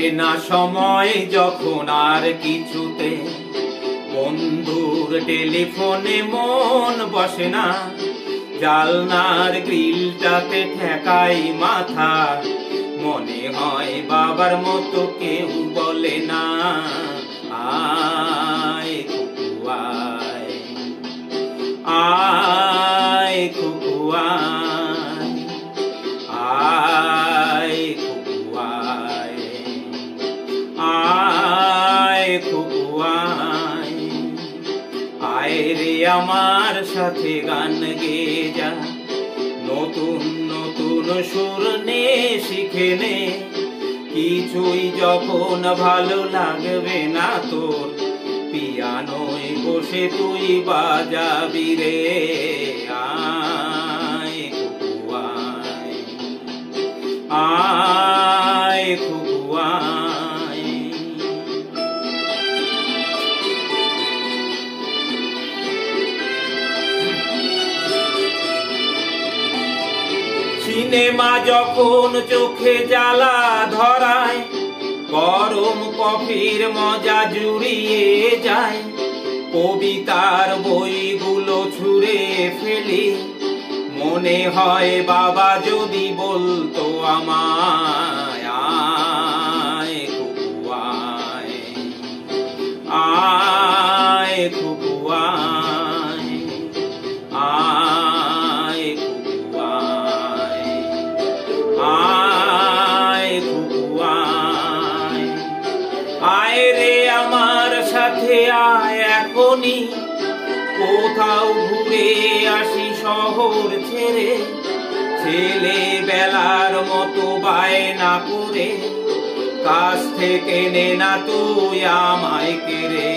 কাটে না সময় যখন আর কিছুতে, বন্ধুর টেলিফোনে মন বসে না, জালনার গ্রিলটাতে ঠেকাই মাথা, মনে হয় বাবার মতো কেউ বলে না, আয় খুকু আয়, আয় খুকু আয়, আয় খুকু আয়, আয় খুকু আয়, আয় রে আমার সাথে গান গেয়ে যা, নতুন নতুন সুর নে শিখে নে, কিছুই যখন ভালো লাগবে না তোর, পিয়ানোয় বসে তুই বাজাবি রে, আয় খুকু আয়, আয় খুকু আয়। সিনেমা যখন চোখে জ্বালা ধরায়, গরম কফির মজা জুড়িয়ে যায়, কবিতার বইগুলো ছুঁড়ে ফেলি, মনে হয় বাবা যদি বলতো আমায়, আয় খুকু আয়, আয় খুকু আয়, আয় খুকু আয়, আয় খুকু আয়, আয় রে আমার সাথে আয় এখনই, কোথাও ঘুরে আসি শহর ছেড়ে, ছেলে বেলার মতো বায়না করে, কাছ থেকে নে না তুই আমায় কেড়ে,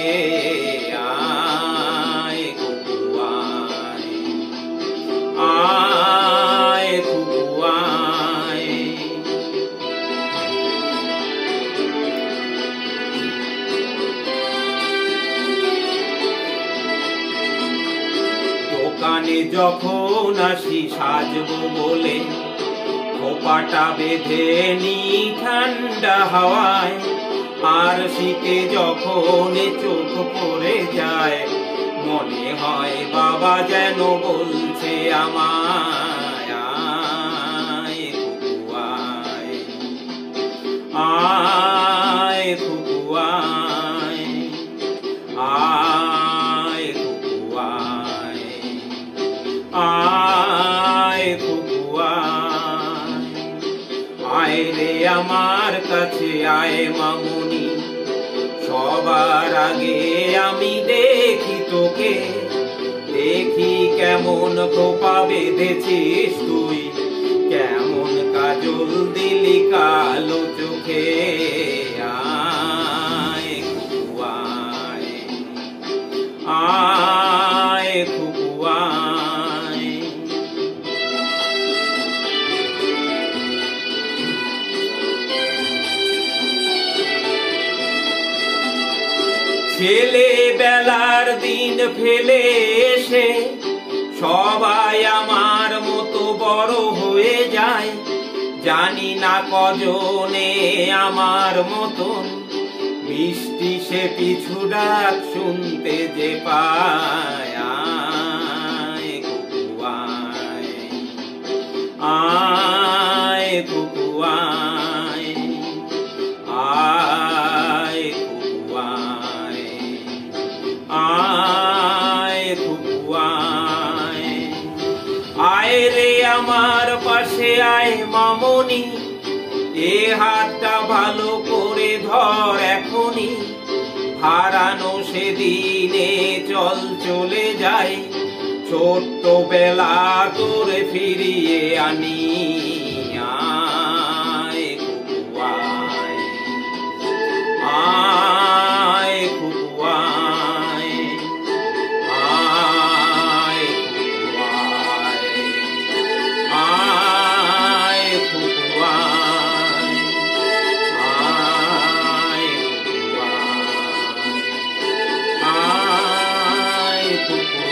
আয় খুকু আয়, আয় খুকু আয়। দোকানে যখন আসি সাজবো বলে, খোপাটা বেঁধে নি ঠান্ডা হাওয়ায়, আর শীতে যখন চোখ পড়ে যায়, মনে হয় বাবা যেন বলছে আমায়, আয় খুকু আয়, আয় খুকু আয়, আয় খুকু আয়, আয় খুকু আয়, আয় রে আমার কাছে আয় মামুনি, সবার আগে আমি দেখি তোকে, দেখি কেমন খোপা বেঁধেছিস তুই, কেমন কাজল দিলি কালো চোখে, আয় খুকু আয়, আয় খুকু আয়। ছেলে বেলার দিন ফেলে এসে সবাই আমার মতো বড় হয়ে যায়, জানি না কজনে আমার মতন মিষ্টি সে পিছু ডাক শুনতে যে পায়, আয় খুকু আয়, আয় খুকু আয়, আয় খুকু আয়, আয় খুকু আয়, আয় রে আমার পাশে আয় মামনি, এ হাতটা ভালো করে ধর এখনই, হারানো সেদিনে চল চলে যাই, ছোট্ট বেলা তোরে ফিরিয়ে আনি, আয় খুকু আয়, আয় খুকু আয়, আয় খুকু আয়, আয় খুকু আয়, আয় খুকু আয়, আয় খুকু